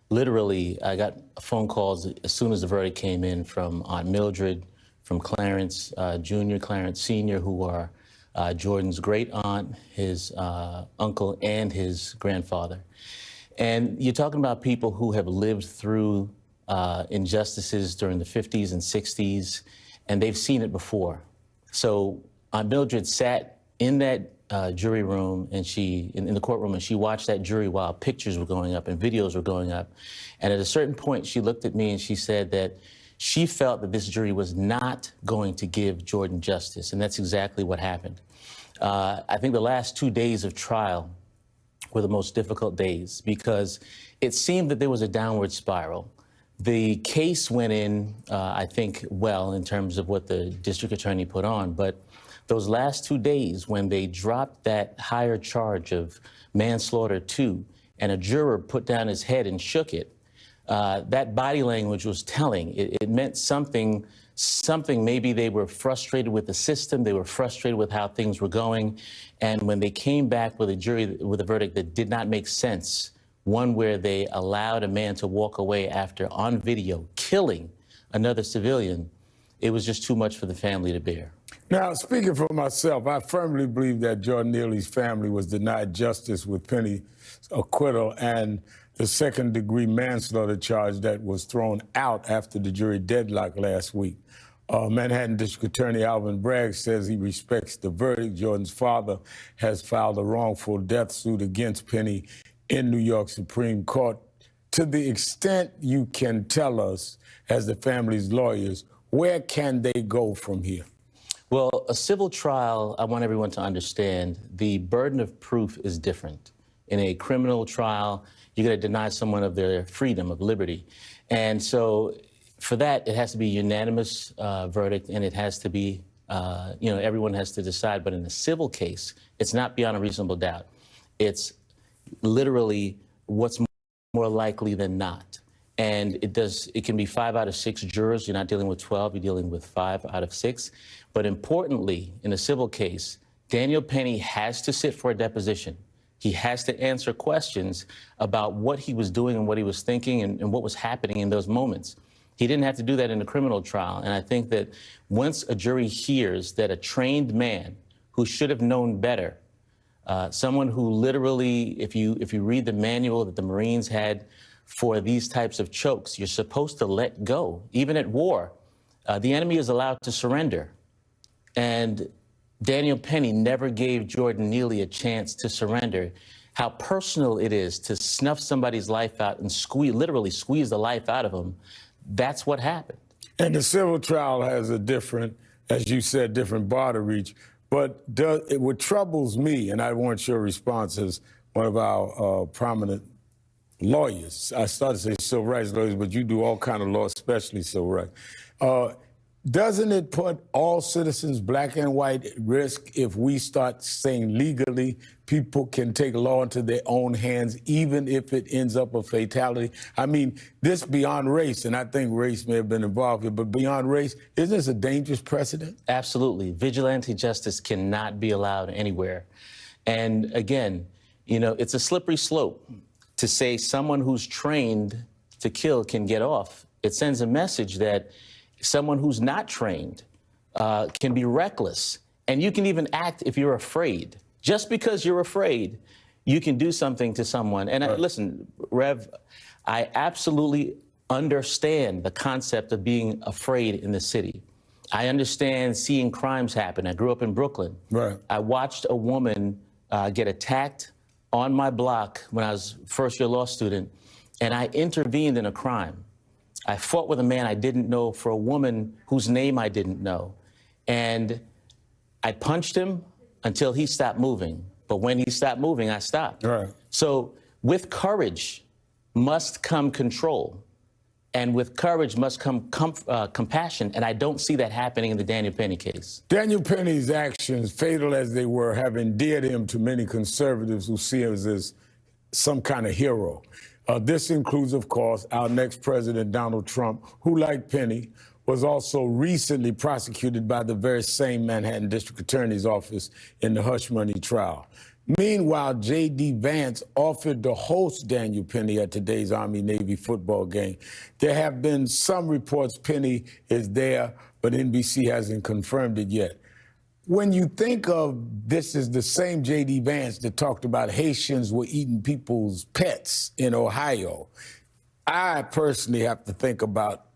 literally, I got phone calls as soon as the verdict came in from Aunt Mildred, from Clarence Jr., Clarence Sr., who are Jordan's great aunt, his uncle, and his grandfather. And you're talking about people who have lived through injustices during the 50s and 60s, and they've seen it before. So Aunt Mildred sat in that jury room, and in the courtroom, and she watched that jury while pictures were going up and videos were going up. And at a certain point, she looked at me and she said that she felt that this jury was not going to give Jordan justice, and that's exactly what happened. I think the last 2 days of trial were the most difficult days because it seemed that there was a downward spiral. The case went in, I think, well, in terms of what the district attorney put on, but those last 2 days when they dropped that higher charge of manslaughter 2 and a juror put down his head and shook it, that body language was telling. It meant something. Maybe they were frustrated with the system, they were frustrated with how things were going, and when they came back with a verdict that did not make sense, one where they allowed a man to walk away after, on video, killing another civilian, it was just too much for the family to bear. Now, speaking for myself, I firmly believe that Jordan Neely's family was denied justice with Penny's acquittal and the second-degree manslaughter charge that was thrown out after the jury deadlock last week. Manhattan District Attorney Alvin Bragg says he respects the verdict. Jordan's father has filed a wrongful death suit against Penny in New York Supreme Court. To the extent you can tell us, as the family's lawyers, where can they go from here? Well, a civil trial, I want everyone to understand, the burden of proof is different. In a criminal trial, you're going to deny someone of their freedom, of liberty. And so for that, it has to be a unanimous verdict, and it has to be, everyone has to decide. But in a civil case, it's not beyond a reasonable doubt. It's literally what's more likely than not. And it can be 5 out of 6 jurors. You're not dealing with 12, you're dealing with 5 out of 6. But importantly, in a civil case, Daniel Penny has to sit for a deposition. He has to answer questions about what he was doing and what he was thinking and what was happening in those moments. He didn't have to do that in a criminal trial. And I think that once a jury hears that a trained man who should have known better, someone who literally, if you read the manual that the Marines had for these types of chokes, you're supposed to let go. Even at war, the enemy is allowed to surrender. And Daniel Penny never gave Jordan Neely a chance to surrender. How personal it is to snuff somebody's life out and literally squeeze the life out of them. That's what happened. And the civil trial has a different, as you said, different bar to reach. But what troubles me, and I want your response as one of our prominent lawyers. I started to say civil rights lawyers, but you do all kind of law, especially civil rights. Doesn't it put all citizens, black and white, at risk if we start saying legally people can take law into their own hands, even if it ends up a fatality? I mean, this beyond race, and I think race may have been involved here, but beyond race, isn't this a dangerous precedent? Absolutely. Vigilante justice cannot be allowed anywhere. And again, it's a slippery slope to say someone who's trained to kill can get off. It sends a message that someone who's not trained can be reckless. And you can even act if you're afraid. Just because you're afraid, you can do something to someone. And listen, Rev, I absolutely understand the concept of being afraid in the city. I understand seeing crimes happen. I grew up in Brooklyn. Right. I watched a woman get attacked on my block when I was first-year law student, and I intervened in a crime. I fought with a man I didn't know for a woman whose name I didn't know. And I punched him until he stopped moving. But when he stopped moving, I stopped. Right. So with courage must come control. And with courage must come compassion. And I don't see that happening in the Daniel Penny case. Daniel Penny's actions, fatal as they were, have endeared him to many conservatives who see him as some kind of hero. This includes, of course, our next president, Donald Trump, who, like Penny, was also recently prosecuted by the very same Manhattan District Attorney's Office in the hush money trial. Meanwhile, J.D. Vance offered to host Daniel Penny at today's Army-Navy football game. There have been some reports Penny is there, but NBC hasn't confirmed it yet. When you think of this is the same J.D. Vance that talked about Haitians were eating people's pets in Ohio, I personally have to think about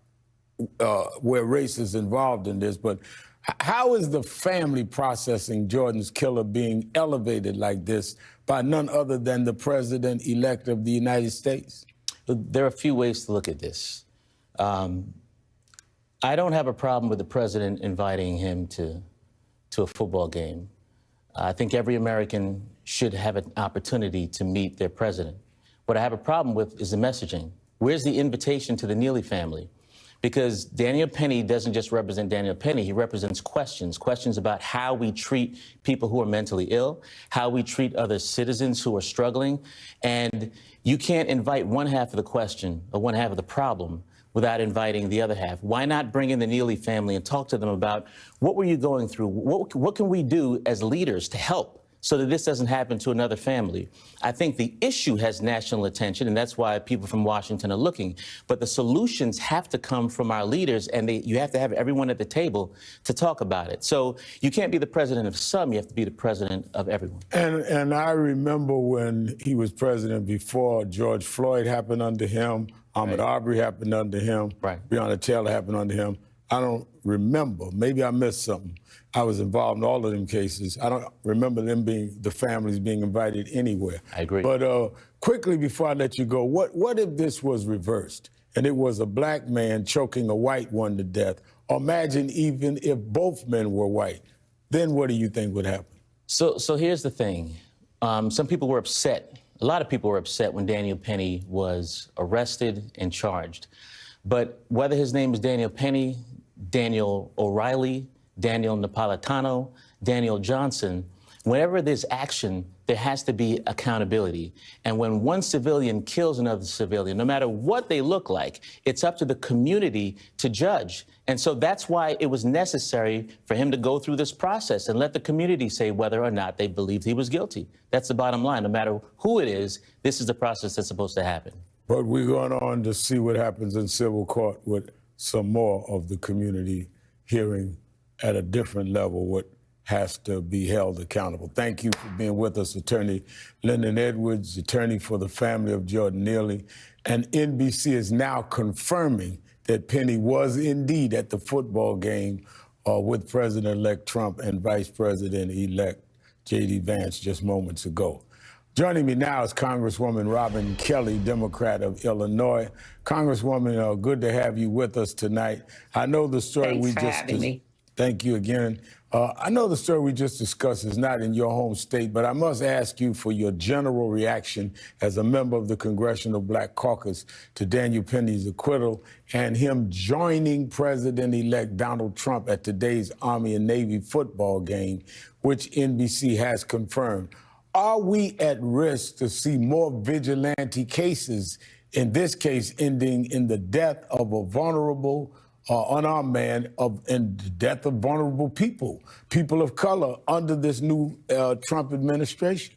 where race is involved in this, but how is the family processing Jordan's killer being elevated like this by none other than the president-elect of the United States? There are a few ways to look at this. I don't have a problem with the president inviting him to a football game. I think every American should have an opportunity to meet their president. What I have a problem with is the messaging. Where's the invitation to the Neely family? Because Daniel Penny doesn't just represent Daniel Penny, he represents questions about how we treat people who are mentally ill, how we treat other citizens who are struggling. And you can't invite one half of the question or one half of the problem without inviting the other half. Why not bring in the Neely family and talk to them about what were you going through? What can we do as leaders to help so that this doesn't happen to another family? I think the issue has national attention, and that's why people from Washington are looking. But the solutions have to come from our leaders, and you have to have everyone at the table to talk about it. So you can't be the president of some, you have to be the president of everyone. And I remember when he was president before, George Floyd happened under him, Ahmaud Arbery happened under him, Breonna Taylor happened under him. I don't remember. Maybe I missed something. I was involved in all of them cases. I don't remember the families being invited anywhere. I agree. But quickly before I let you go, what if this was reversed and it was a black man choking a white one to death? Or imagine even if both men were white. Then what do you think would happen? So here's the thing. Some people were upset. A lot of people were upset when Daniel Penny was arrested and charged. But whether his name is Daniel Penny, Daniel O'Reilly, Daniel Napolitano, Daniel Johnson, whenever there's action, there has to be accountability. And when one civilian kills another civilian, no matter what they look like, it's up to the community to judge. And so that's why it was necessary for him to go through this process and let the community say whether or not they believed he was guilty. That's the bottom line. No matter who it is, this is the process that's supposed to happen. But we're going on to see what happens in civil court with some more of the community hearing at a different level what has to be held accountable. Thank you for being with us, Attorney Lyndon Edwards, attorney for the family of Jordan Neely. And NBC is now confirming that Penny was indeed at the football game with President-elect Trump and Vice President-elect J.D. Vance just moments ago. Joining me now is Congresswoman Robin Kelly, Democrat of Illinois. Congresswoman, good to have you with us tonight. I know the story Thanks we for just having me. Thank you again. I know the story we just discussed is not in your home state, but I must ask you for your general reaction as a member of the Congressional Black Caucus to Daniel Penny's acquittal and him joining President-elect Donald Trump at today's Army and Navy football game, which NBC has confirmed. Are we at risk to see more vigilante cases, in this case ending in the death of a vulnerable unarmed man and the death of vulnerable people of color under this new Trump administration?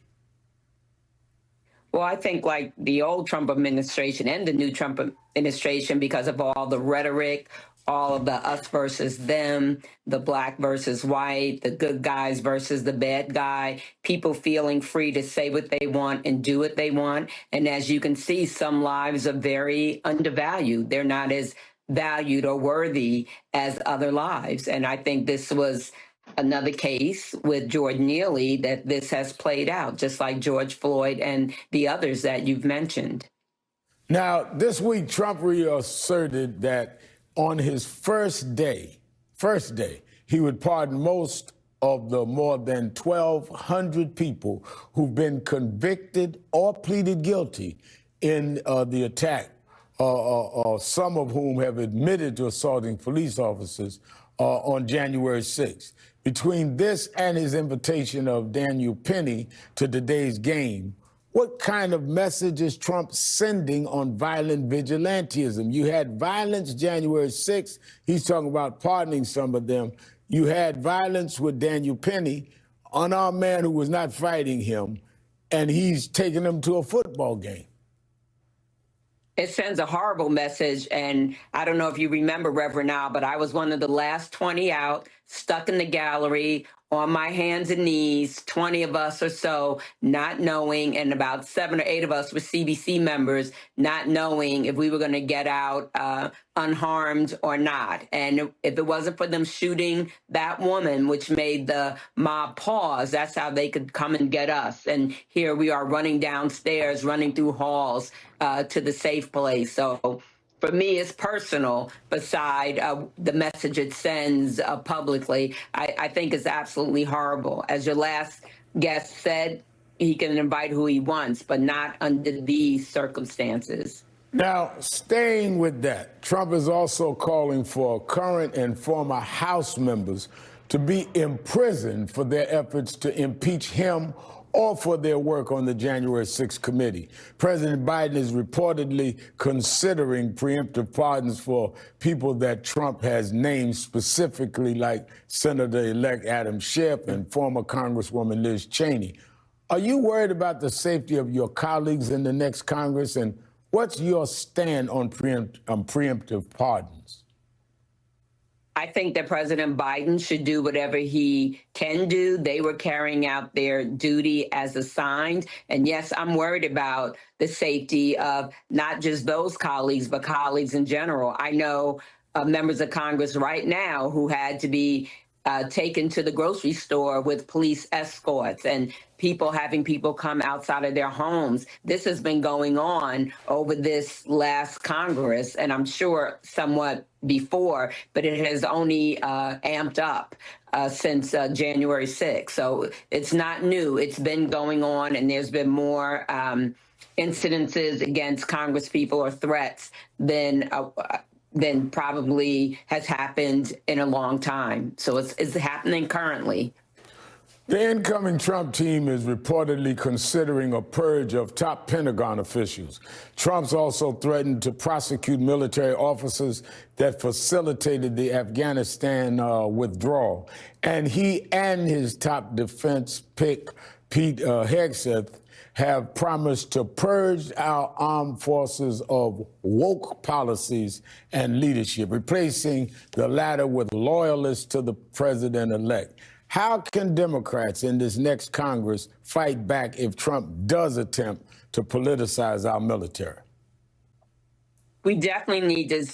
Well, I think like the old Trump administration and the new Trump administration, because of all the rhetoric, all of the us versus them, the black versus white, the good guys versus the bad guy, people feeling free to say what they want and do what they want. And as you can see, some lives are very undervalued. They're not as valued or worthy as other lives. And I think this was another case with Jordan Neely that this has played out, just like George Floyd and the others that you've mentioned. Now, this week, Trump reasserted that on his first day, he would pardon most of the more than 1,200 people who've been convicted or pleaded guilty in the attack, some of whom have admitted to assaulting police officers on January 6th. Between this and his invitation of Daniel Penny to today's game, what kind of message is Trump sending on violent vigilantism? You had violence January 6th. He's talking about pardoning some of them. You had violence with Daniel Penny, unarmed man who was not fighting him. and he's taking them to a football game. It sends a horrible message. And I don't know if you remember, Reverend Al, but I was one of the last 20 out, stuck in the gallery on my hands and knees, 20 of us or so, not knowing, and about 7 or 8 of us were CBC members, not knowing if we were going to get out unharmed or not. And if it wasn't for them shooting that woman, which made the mob pause, that's how they could come and get us. And here we are running downstairs, running through halls to the safe place. So for me, it's personal, beside the message it sends publicly. I think it's absolutely horrible. As your last guest said, he can invite who he wants, but not under these circumstances. Now, staying with that, Trump is also calling for current and former House members to be imprisoned for their efforts to impeach him or for their work on the January 6th committee. President Biden is reportedly considering preemptive pardons for people that Trump has named specifically, like Senator-elect Adam Schiff and former Congresswoman Liz Cheney. Are you worried about the safety of your colleagues in the next Congress, and what's your stand on preemptive pardons? I think that President Biden should do whatever he can do. They were carrying out their duty as assigned. And yes, I'm worried about the safety of not just those colleagues, but colleagues in general. I know members of Congress right now who had to be taken to the grocery store with police escorts, and having people come outside of their homes. This has been going on over this last Congress, and I'm sure somewhat before, but it has only amped up since January 6th. So it's not new. It's been going on, and there's been more incidences against Congresspeople or threats than probably has happened in a long time. So it's happening currently. The incoming Trump team is reportedly considering a purge of top Pentagon officials. Trump's also threatened to prosecute military officers that facilitated the Afghanistan withdrawal. And he and his top defense pick, Pete Hegseth, have promised to purge our armed forces of woke policies and leadership, replacing the latter with loyalists to the president-elect. How can Democrats in this next Congress fight back if Trump does attempt to politicize our military? We definitely need to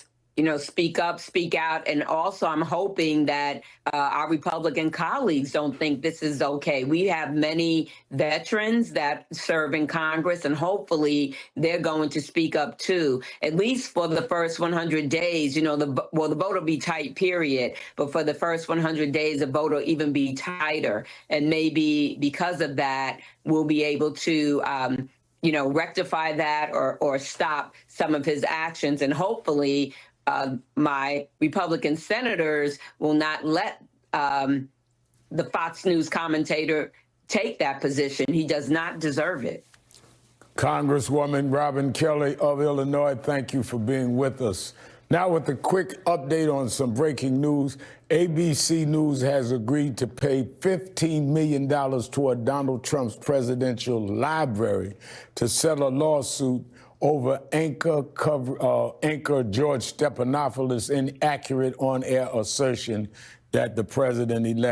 speak up, speak out. And also, I'm hoping that our Republican colleagues don't think this is okay. We have many veterans that serve in Congress, and hopefully they're going to speak up too, at least for the first 100 days. The vote will be tight, period. But for the first 100 days, the vote will even be tighter. And maybe because of that, we'll be able to rectify that or stop some of his actions. And hopefully my Republican senators will not let the Fox News commentator take that position. He does not deserve it. Congresswoman Robin Kelly of Illinois, thank you for being with us. Now with a quick update on some breaking news, ABC News has agreed to pay $15 million toward Donald Trump's presidential library to settle a lawsuit over anchor George Stephanopoulos' inaccurate on-air assertion that the president-elect